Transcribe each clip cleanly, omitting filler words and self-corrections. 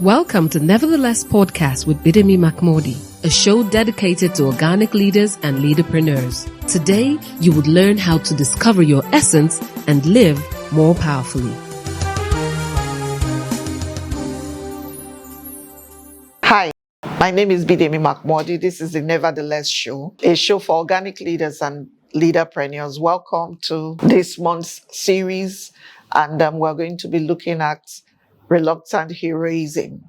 Welcome to NeverTheLess podcast with Bidemi Mark-Mordi, a show dedicated to organic leaders and leaderpreneurs. Today, you would learn how to discover your essence and live more powerfully. Hi, my name is Bidemi Mark-Mordi. This is the NeverTheLess show, a show for organic leaders and leaderpreneurs. Welcome to this month's series, and we're going to be looking at reluctant heroism.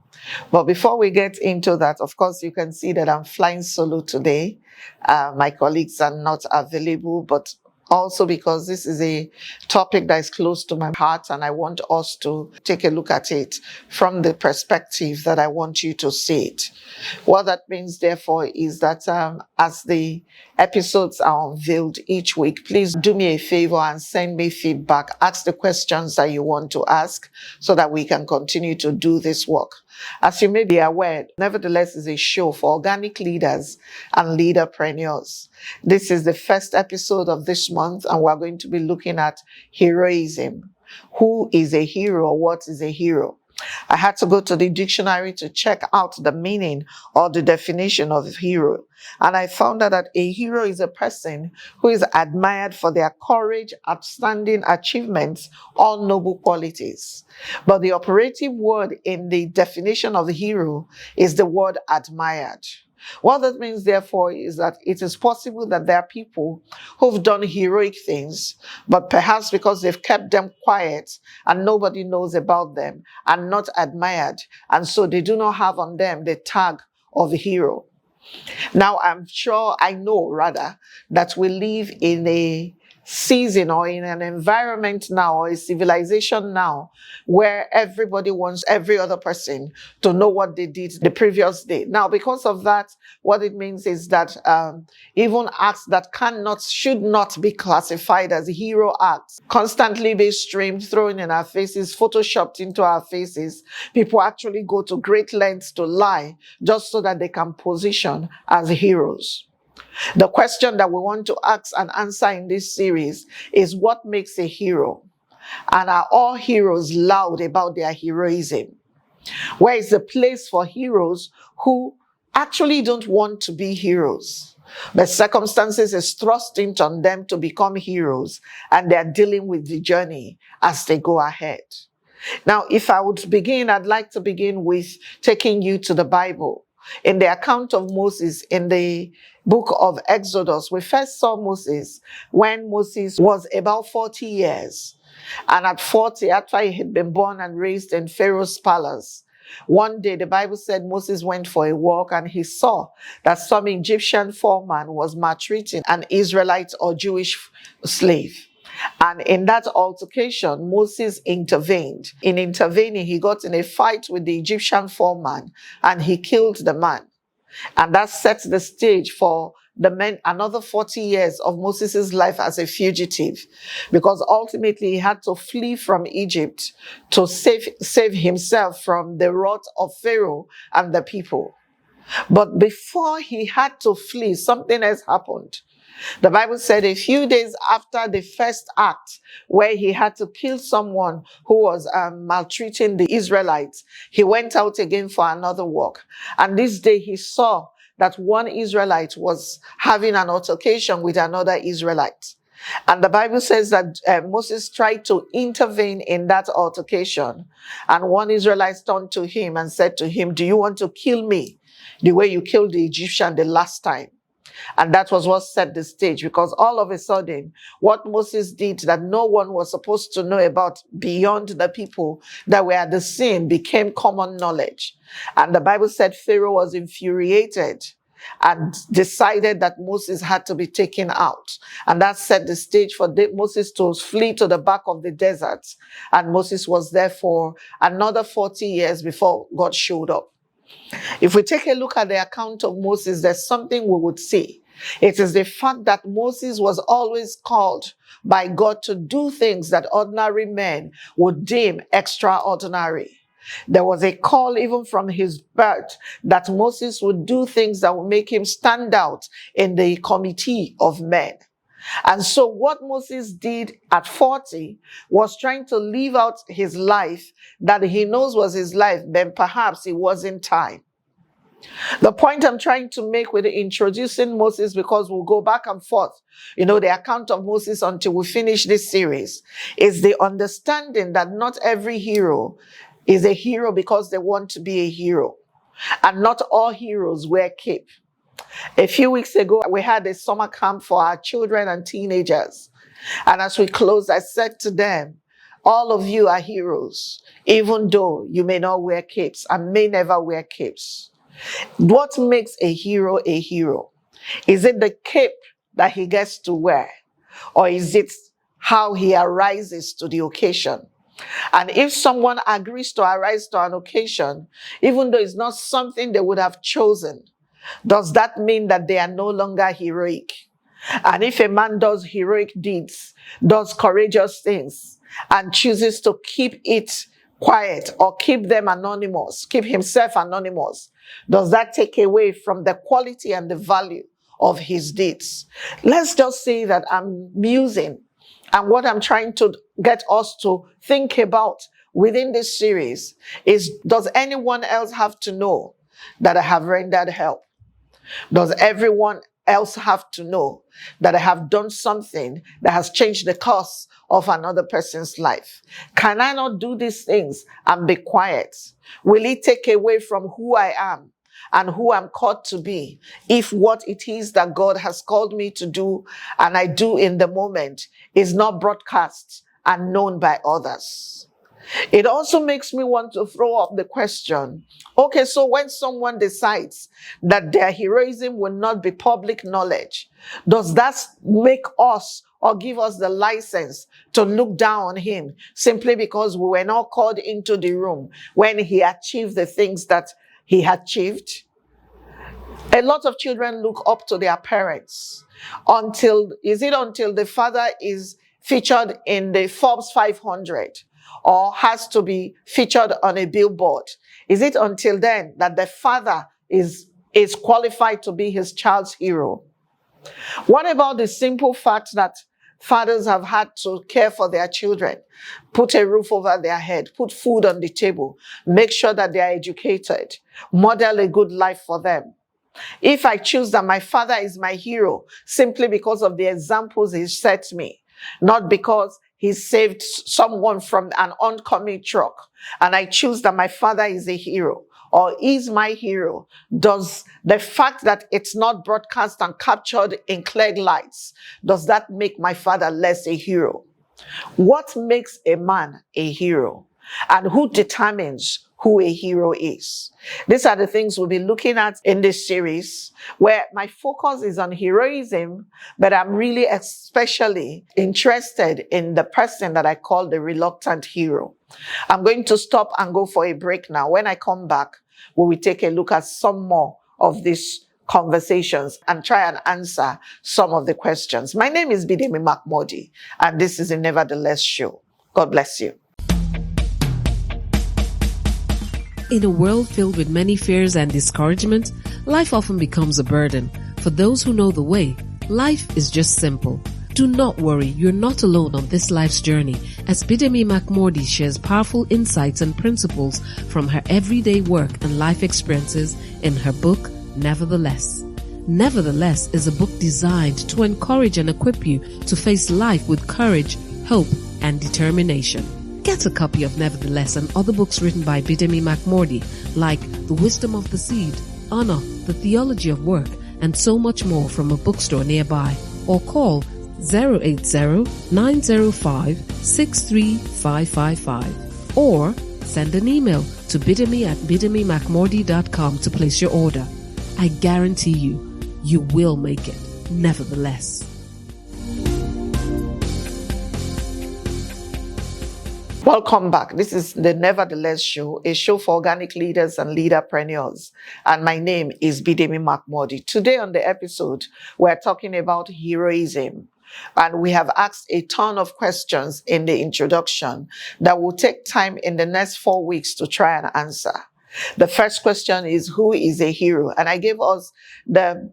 But before we get into that, of course, you can see that I'm flying solo today. My colleagues are not available, but also because this is a topic that is close to my heart, and I want us to take a look at it from the perspective that I want you to see it. What that means, therefore, is that as the episodes are unveiled each week, please do me a favor and send me feedback. Ask the questions that you want to ask so that we can continue to do this work. As you may be aware, NeverTheLess is a show for organic leaders and leaderpreneurs. This is the first episode of this month, and we're going to be looking at heroism. Who is a hero? What is a hero? I had to go to the dictionary to check out the meaning or the definition of hero. And I found out that a hero is a person who is admired for their courage, outstanding achievements, or noble qualities. But the operative word in the definition of the hero is the word admired. What that means, therefore, is that it is possible that there are people who've done heroic things, but perhaps because they've kept them quiet and nobody knows about them and not admired, and so they do not have on them the tag of a hero. Now, I know that we live in a season or in an environment now or a civilization now where everybody wants every other person to know what they did the previous day. Now, because of that, what it means is that even acts that should not be classified as hero acts constantly be streamed, thrown in our faces, photoshopped into our faces. People actually go to great lengths to lie just so that they can position as heroes. The question that we want to ask and answer in this series is, what makes a hero? And are all heroes loud about their heroism? Where is the place for heroes who actually don't want to be heroes, but circumstances is thrusting on them to become heroes, and they're dealing with the journey as they go ahead? Now, if I would begin, I'd like to begin with taking you to the Bible. In the account of Moses in the book of Exodus, we first saw Moses when Moses was about 40 years. And at 40, after he had been born and raised in Pharaoh's palace, one day the Bible said Moses went for a walk and he saw that some Egyptian foreman was maltreating an Israelite or Jewish slave. And in that altercation, Moses intervened. In intervening, he got in a fight with the Egyptian foreman and he killed the man. And that sets the stage for another 40 years of Moses' life as a fugitive, because ultimately he had to flee from Egypt to save himself from the wrath of Pharaoh and the people. But before he had to flee, something else happened. The Bible said a few days after the first act, where he had to kill someone who was maltreating the Israelites, he went out again for another walk. And this day he saw that one Israelite was having an altercation with another Israelite. And the Bible says that Moses tried to intervene in that altercation. And one Israelite turned to him and said to him, "Do you want to kill me the way you killed the Egyptian the last time?" And that was what set the stage, because all of a sudden, what Moses did that no one was supposed to know about beyond the people that were at the scene became common knowledge. And the Bible said Pharaoh was infuriated and decided that Moses had to be taken out. And that set the stage for Moses to flee to the back of the desert. And Moses was there for another 40 years before God showed up. If we take a look at the account of Moses, there's something we would see. It is the fact that Moses was always called by God to do things that ordinary men would deem extraordinary. There was a call even from his birth that Moses would do things that would make him stand out in the committee of men. And so what Moses did at 40 was trying to live out his life that he knows was his life, then perhaps it wasn't time. The point I'm trying to make with introducing Moses, because we'll go back and forth, the account of Moses until we finish this series, is the understanding that not every hero is a hero because they want to be a hero. And not all heroes wear cape. A few weeks ago, we had a summer camp for our children and teenagers. And as we closed, I said to them, all of you are heroes, even though you may not wear capes and may never wear capes. What makes a hero a hero? Is it the cape that he gets to wear? Or is it how he arises to the occasion? And if someone agrees to arise to an occasion, even though it's not something they would have chosen, does that mean that they are no longer heroic? And if a man does heroic deeds, does courageous things, and chooses to keep it quiet or keep them anonymous, keep himself anonymous, does that take away from the quality and the value of his deeds? Let's just say that I'm musing, and what I'm trying to get us to think about within this series is, does anyone else have to know that I have rendered help? Does everyone else have to know that I have done something that has changed the course of another person's life? Can I not do these things and be quiet? Will it take away from who I am and who I'm called to be if what it is that God has called me to do and I do in the moment is not broadcast and known by others? It also makes me want to throw up the question, okay, so when someone decides that their heroism will not be public knowledge, does that make us or give us the license to look down on him simply because we were not called into the room when he achieved the things that he achieved? A lot of children look up to their parents until the father is featured in the Forbes 500 or has to be featured on a billboard? Is it until then that the father is qualified to be his child's hero? What about the simple fact that fathers have had to care for their children, put a roof over their head, put food on the table, make sure that they are educated, model a good life for them? If I choose that my father is my hero simply because of the examples he set me, not because he saved someone from an oncoming truck, and I choose that my father is a hero or is my hero, does the fact that it's not broadcast and captured in clear lights, does that make my father less a hero? What makes a man a hero? And who determines who a hero is? These are the things we'll be looking at in this series, where my focus is on heroism, but I'm really especially interested in the person that I call the reluctant hero. I'm going to stop and go for a break now. When I come back, we will take a look at some more of these conversations and try and answer some of the questions. My name is Bidemi Mark-Mordi, and this is a NeverTheLess show. God bless you. In a world filled with many fears and discouragement, life often becomes a burden. For those who know the way, life is just simple. Do not worry, you're not alone on this life's journey, as Bidemi Mark-Mordi shares powerful insights and principles from her everyday work and life experiences in her book, NeverTheLess. NeverTheLess is a book designed to encourage and equip you to face life with courage, hope, and determination. Get a copy of NeverTheLess and other books written by Bidemi Mark-Mordi, like The Wisdom of the Seed, Honor, The Theology of Work, and so much more from a bookstore nearby, or call 080-905-63555, or send an email to bidemi@bidemimarkmordi.com to place your order. I guarantee you will make it. NeverTheLess. Welcome back. This is the NeverTheLess show, a show for organic leaders and leaderpreneurs. And my name is Bidemi Mark-Mordi. Today on the episode, we're talking about heroism. And we have asked a ton of questions in the introduction that will take time in the next 4 weeks to try and answer. The first question is, who is a hero? And I gave us the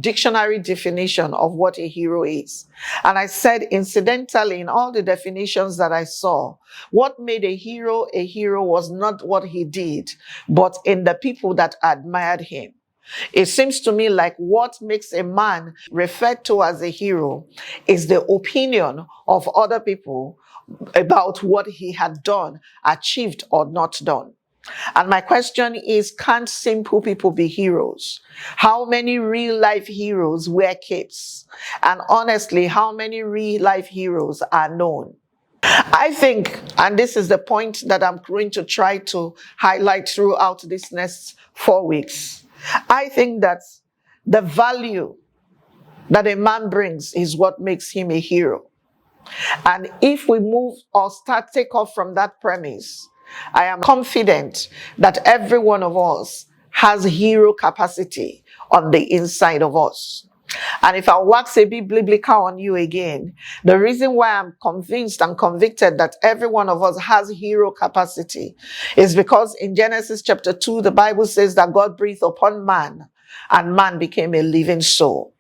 dictionary definition of what a hero is. And I said, incidentally, in all the definitions that I saw, what made a hero was not what he did, but in the people that admired him. It seems to me like what makes a man referred to as a hero is the opinion of other people about what he had done, achieved, or not done. And my question is, can't simple people be heroes? How many real life heroes wear capes? And honestly, how many real life heroes are known? I think, and this is the point that I'm going to try to highlight throughout this next 4 weeks, I think that the value that a man brings is what makes him a hero. And if we move or take off from that premise, I am confident that every one of us has hero capacity on the inside of us. And if I wax a bit biblical on you again, the reason why I'm convinced and convicted that every one of us has hero capacity is because in Genesis chapter 2, the Bible says that God breathed upon man and man became a living soul.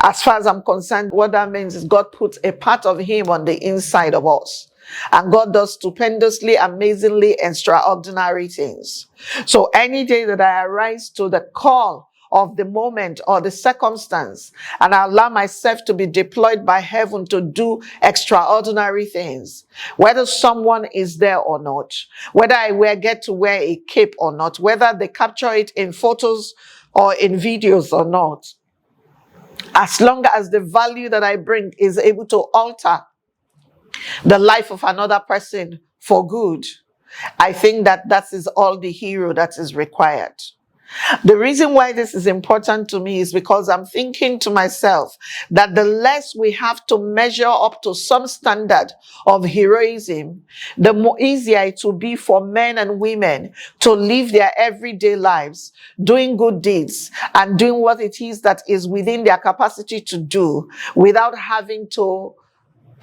As far as I'm concerned, what that means is God puts a part of him on the inside of us. And God does stupendously, amazingly, extraordinary things. So any day that I arise to the call of the moment or the circumstance, and I allow myself to be deployed by heaven to do extraordinary things, whether someone is there or not, whether I get to wear a cape or not, whether they capture it in photos or in videos or not, as long as the value that I bring is able to alter the life of another person for good, I think that is all the hero that is required. The reason why this is important to me is because I'm thinking to myself that the less we have to measure up to some standard of heroism, the more easier it will be for men and women to live their everyday lives, doing good deeds and doing what it is that is within their capacity to do without having to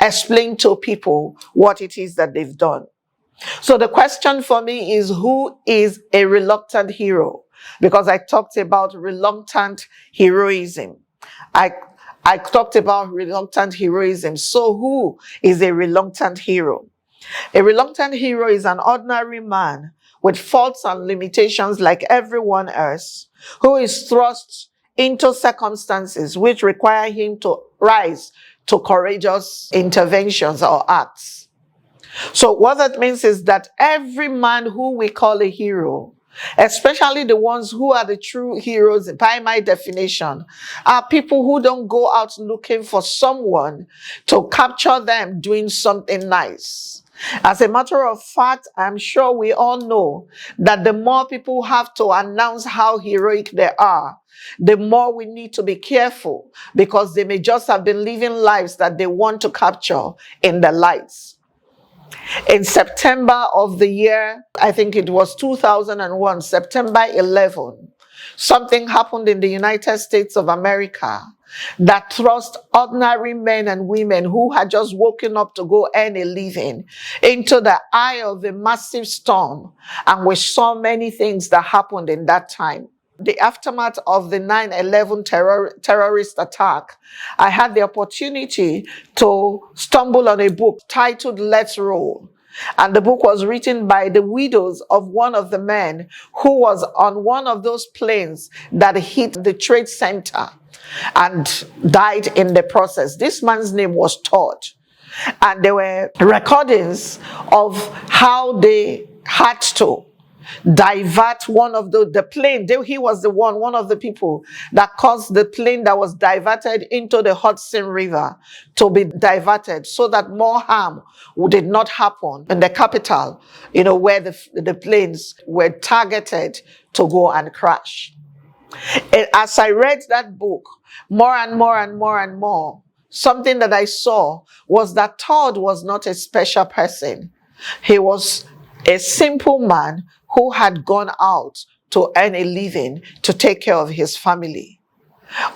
explain to people what it is that they've done. So the question for me is, who is a reluctant hero? Because I talked about reluctant heroism. I talked about reluctant heroism. So who is a reluctant hero? A reluctant hero is an ordinary man with faults and limitations like everyone else, who is thrust into circumstances which require him to rise to courageous interventions or acts. So what that means is that every man who we call a hero, especially the ones who are the true heroes by my definition, are people who don't go out looking for someone to capture them doing something nice. As a matter of fact, I'm sure we all know that the more people have to announce how heroic they are, the more we need to be careful, because they may just have been living lives that they want to capture in the lights. In September of the year, I think it was 2001, September 11, something happened in the United States of America that thrust ordinary men and women who had just woken up to go earn a living into the eye of a massive storm. And we saw many things that happened in that time. The aftermath of the 9/11 terrorist attack, I had the opportunity to stumble on a book titled Let's Roll. And the book was written by the widows of one of the men who was on one of those planes that hit the Trade Center and died in the process. This man's name was Todd. And there were recordings of how they had to divert one of the plane. He was one of the people that caused the plane that was diverted into the Hudson River to be diverted so that more harm did not happen in the capital, where the planes were targeted to go and crash. And as I read that book, more and more and more and more, something that I saw was that Todd was not a special person. He was a simple man who had gone out to earn a living to take care of his family.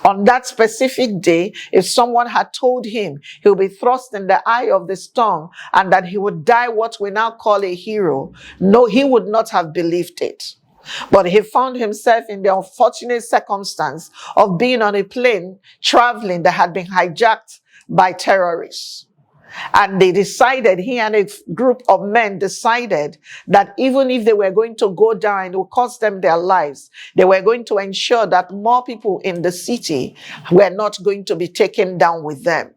On that specific day, if someone had told him he would be thrust in the eye of the storm and that he would die what we now call a hero, no, he would not have believed it. But he found himself in the unfortunate circumstance of being on a plane traveling that had been hijacked by terrorists. And they decided, he and a group of men decided that even if they were going to go down, it would cost them their lives. They were going to ensure that more people in the city were not going to be taken down with them.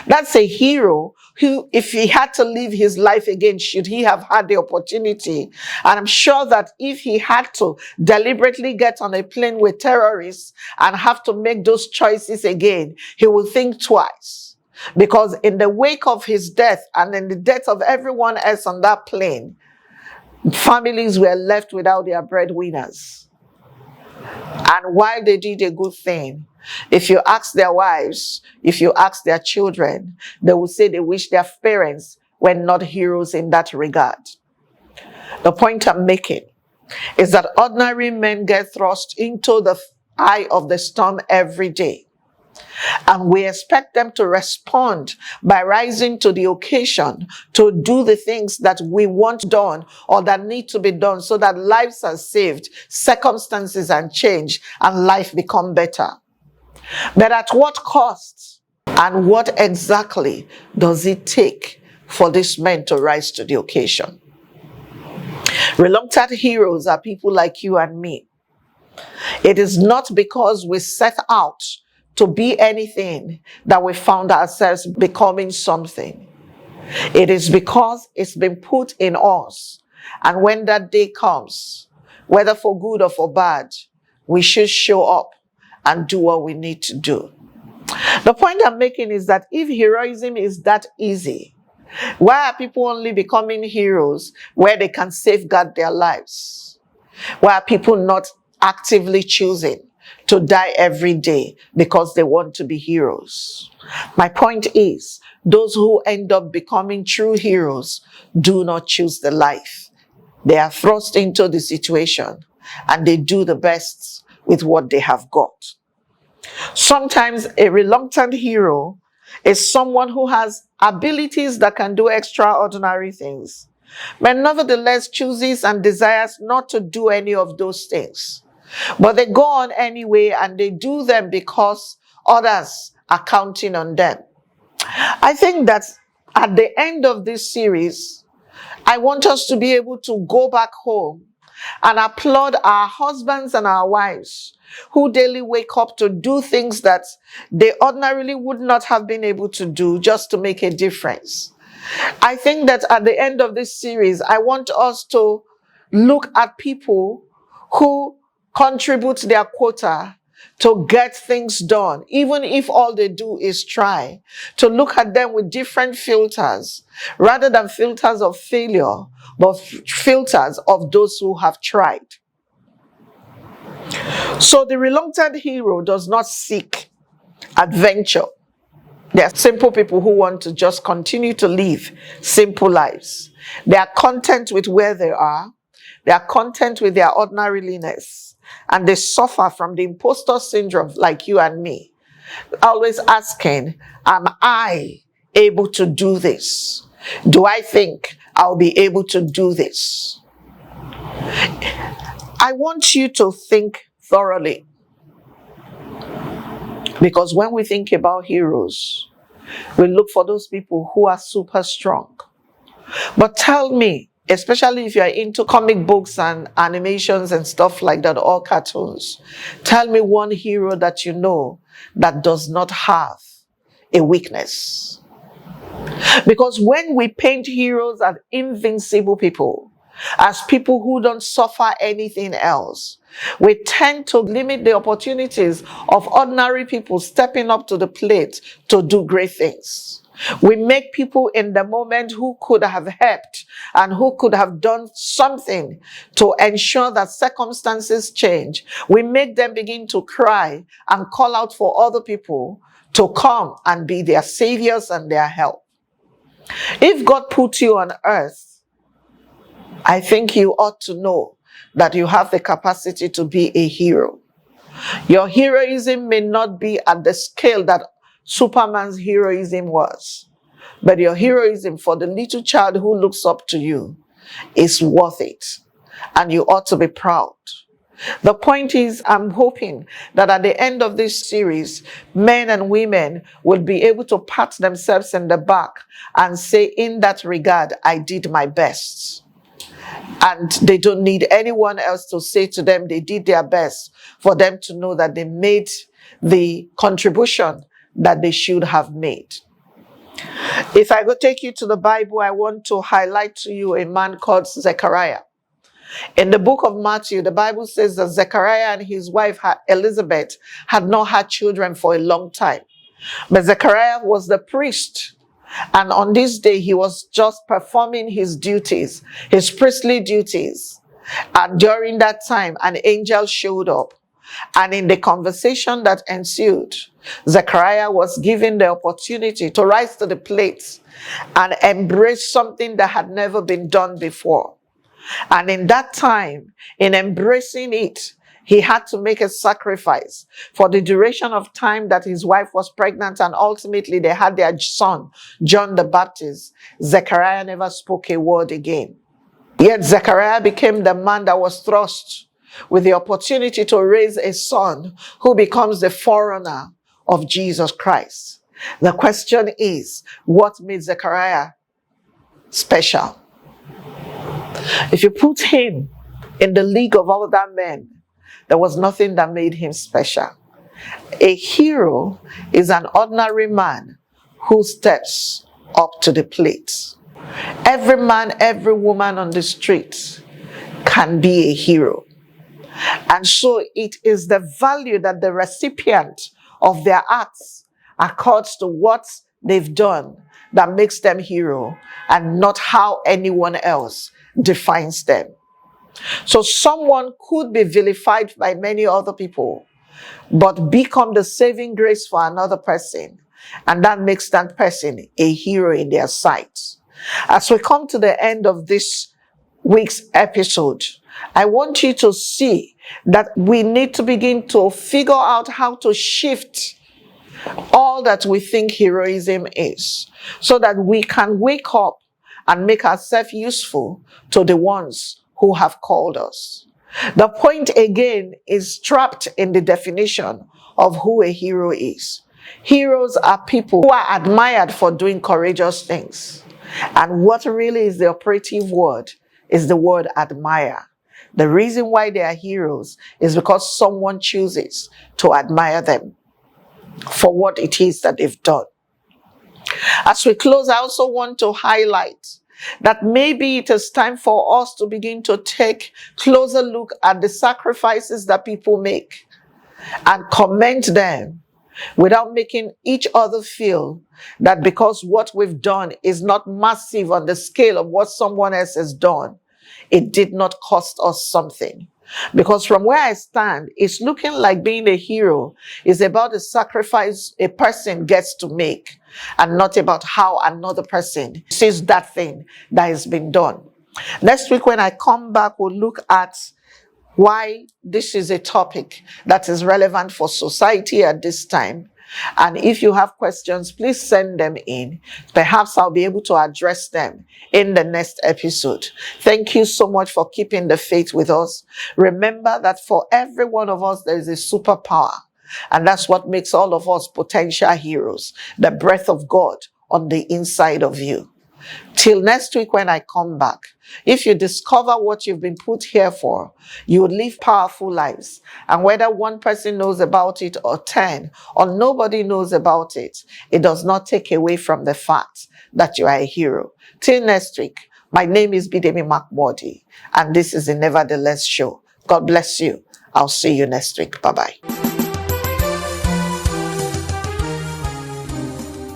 That's a hero who, if he had to live his life again, should he have had the opportunity. And I'm sure that if he had to deliberately get on a plane with terrorists and have to make those choices again, he would think twice. Because in the wake of his death and in the death of everyone else on that plane, families were left without their breadwinners. And while they did a good thing, if you ask their wives, if you ask their children, they will say they wish their parents were not heroes in that regard. The point I'm making is that ordinary men get thrust into the eye of the storm every day. And we expect them to respond by rising to the occasion to do the things that we want done or that need to be done so that lives are saved, circumstances are changed, and life become better. But at what cost? And what exactly does it take for these men to rise to the occasion? Reluctant heroes are people like you and me. It is not because we set out to be anything that we found ourselves becoming something. It is because it's been put in us. And when that day comes, whether for good or for bad, we should show up and do what we need to do. The point I'm making is that if heroism is that easy, why are people only becoming heroes where they can safeguard their lives? Why are people not actively choosing to die every day because they want to be heroes? My point is, those who end up becoming true heroes do not choose the life. They are thrust into the situation and they do the best with what they have got. Sometimes a reluctant hero is someone who has abilities that can do extraordinary things, but nevertheless chooses and desires not to do any of those things. But they go on anyway and they do them because others are counting on them. I think that at the end of this series, I want us to be able to go back home and applaud our husbands and our wives who daily wake up to do things that they ordinarily would not have been able to do just to make a difference. I think that at the end of this series, I want us to look at people who contribute their quota to get things done, even if all they do is try, to look at them with different filters, rather than filters of failure, but filters of those who have tried. So the reluctant hero does not seek adventure. They are simple people who want to just continue to live simple lives. They are content with where they are. They are content with their ordinariness. And they suffer from the imposter syndrome like you and me. Always asking, am I able to do this? Do I think I'll be able to do this? I want you to think thoroughly. Because when we think about heroes, we look for those people who are super strong. But tell me, especially if you're into comic books and animations and stuff like that, or cartoons, tell me one hero that you know that does not have a weakness. Because when we paint heroes as invincible people, as people who don't suffer anything else, we tend to limit the opportunities of ordinary people stepping up to the plate to do great things. We make people in the moment who could have helped and who could have done something to ensure that circumstances change. We make them begin to cry and call out for other people to come and be their saviors and their help. If God put you on earth, I think you ought to know that you have the capacity to be a hero. Your heroism may not be at the scale that Superman's heroism was, but your heroism for the little child who looks up to you is worth it. and you ought to be proud. The point is, I'm hoping that at the end of this series, men and women will be able to pat themselves in the back and say, in that regard, I did my best. And they don't need anyone else to say to them they did their best for them to know that they made the contribution that they should have made. If I go take you to the Bible, I want to highlight to you a man called Zechariah. In the book of Matthew, the Bible says that Zechariah and his wife Elizabeth had not had children for a long time. But Zechariah was the priest. And on this day, he was just performing his duties, his priestly duties. And during that time, an angel showed up. And in the conversation that ensued, Zechariah was given the opportunity to rise to the plate and embrace something that had never been done before. And in that time, in embracing it, he had to make a sacrifice for the duration of time that his wife was pregnant, and ultimately they had their son, John the Baptist. Zechariah never spoke a word again. Yet Zechariah became the man that was thrust with the opportunity to raise a son who becomes the forerunner of Jesus Christ. The question is, what made Zechariah special? If you put him in the league of other men, there was nothing that made him special. A hero is an ordinary man who steps up to the plate. Every man, every woman on the street can be a hero. And so it is the value that the recipient of their acts accords to what they've done that makes them hero, and not how anyone else defines them. So someone could be vilified by many other people, but become the saving grace for another person, and that makes that person a hero in their sight. As we come to the end of this week's episode, I want you to see that we need to begin to figure out how to shift all that we think heroism is, so that we can wake up and make ourselves useful to the ones who have called us. The point again is trapped in the definition of who a hero is. Heroes are people who are admired for doing courageous things. And what really is the operative word is the word admire. The reason why they are heroes is because someone chooses to admire them for what it is that they've done. As we close, I also want to highlight that maybe it is time for us to begin to take closer look at the sacrifices that people make and commend them without making each other feel that because what we've done is not massive on the scale of what someone else has done, it did not cost us something. Because from where I stand, it's looking like being a hero is about the sacrifice a person gets to make, and not about how another person sees that thing that has been done. Next week when I come back, we'll look at why this is a topic that is relevant for society at this time. And if you have questions, please send them in. Perhaps I'll be able to address them in the next episode. Thank you so much for keeping the faith with us. Remember that for every one of us, there is a superpower. And that's what makes all of us potential heroes. The breath of God on the inside of you. Till next week when I come back, if you discover what you've been put here for, you will live powerful lives. And whether one person knows about it or 10 or nobody knows about it, it does not take away from the fact that you are a hero. Till next week, my name is Bidemi Mark-Mordi, and this is the NeverTheLess show. God bless you. I'll see you next week. Bye-bye.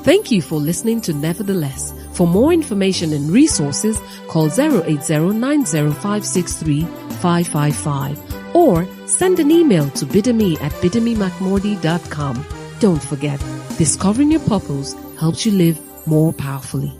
Thank you for listening to NeverTheLess. For more information and resources, call 080-90563-555 or send an email to bidemi@bidemimarkmordi.com. Don't forget, discovering your purpose helps you live more powerfully.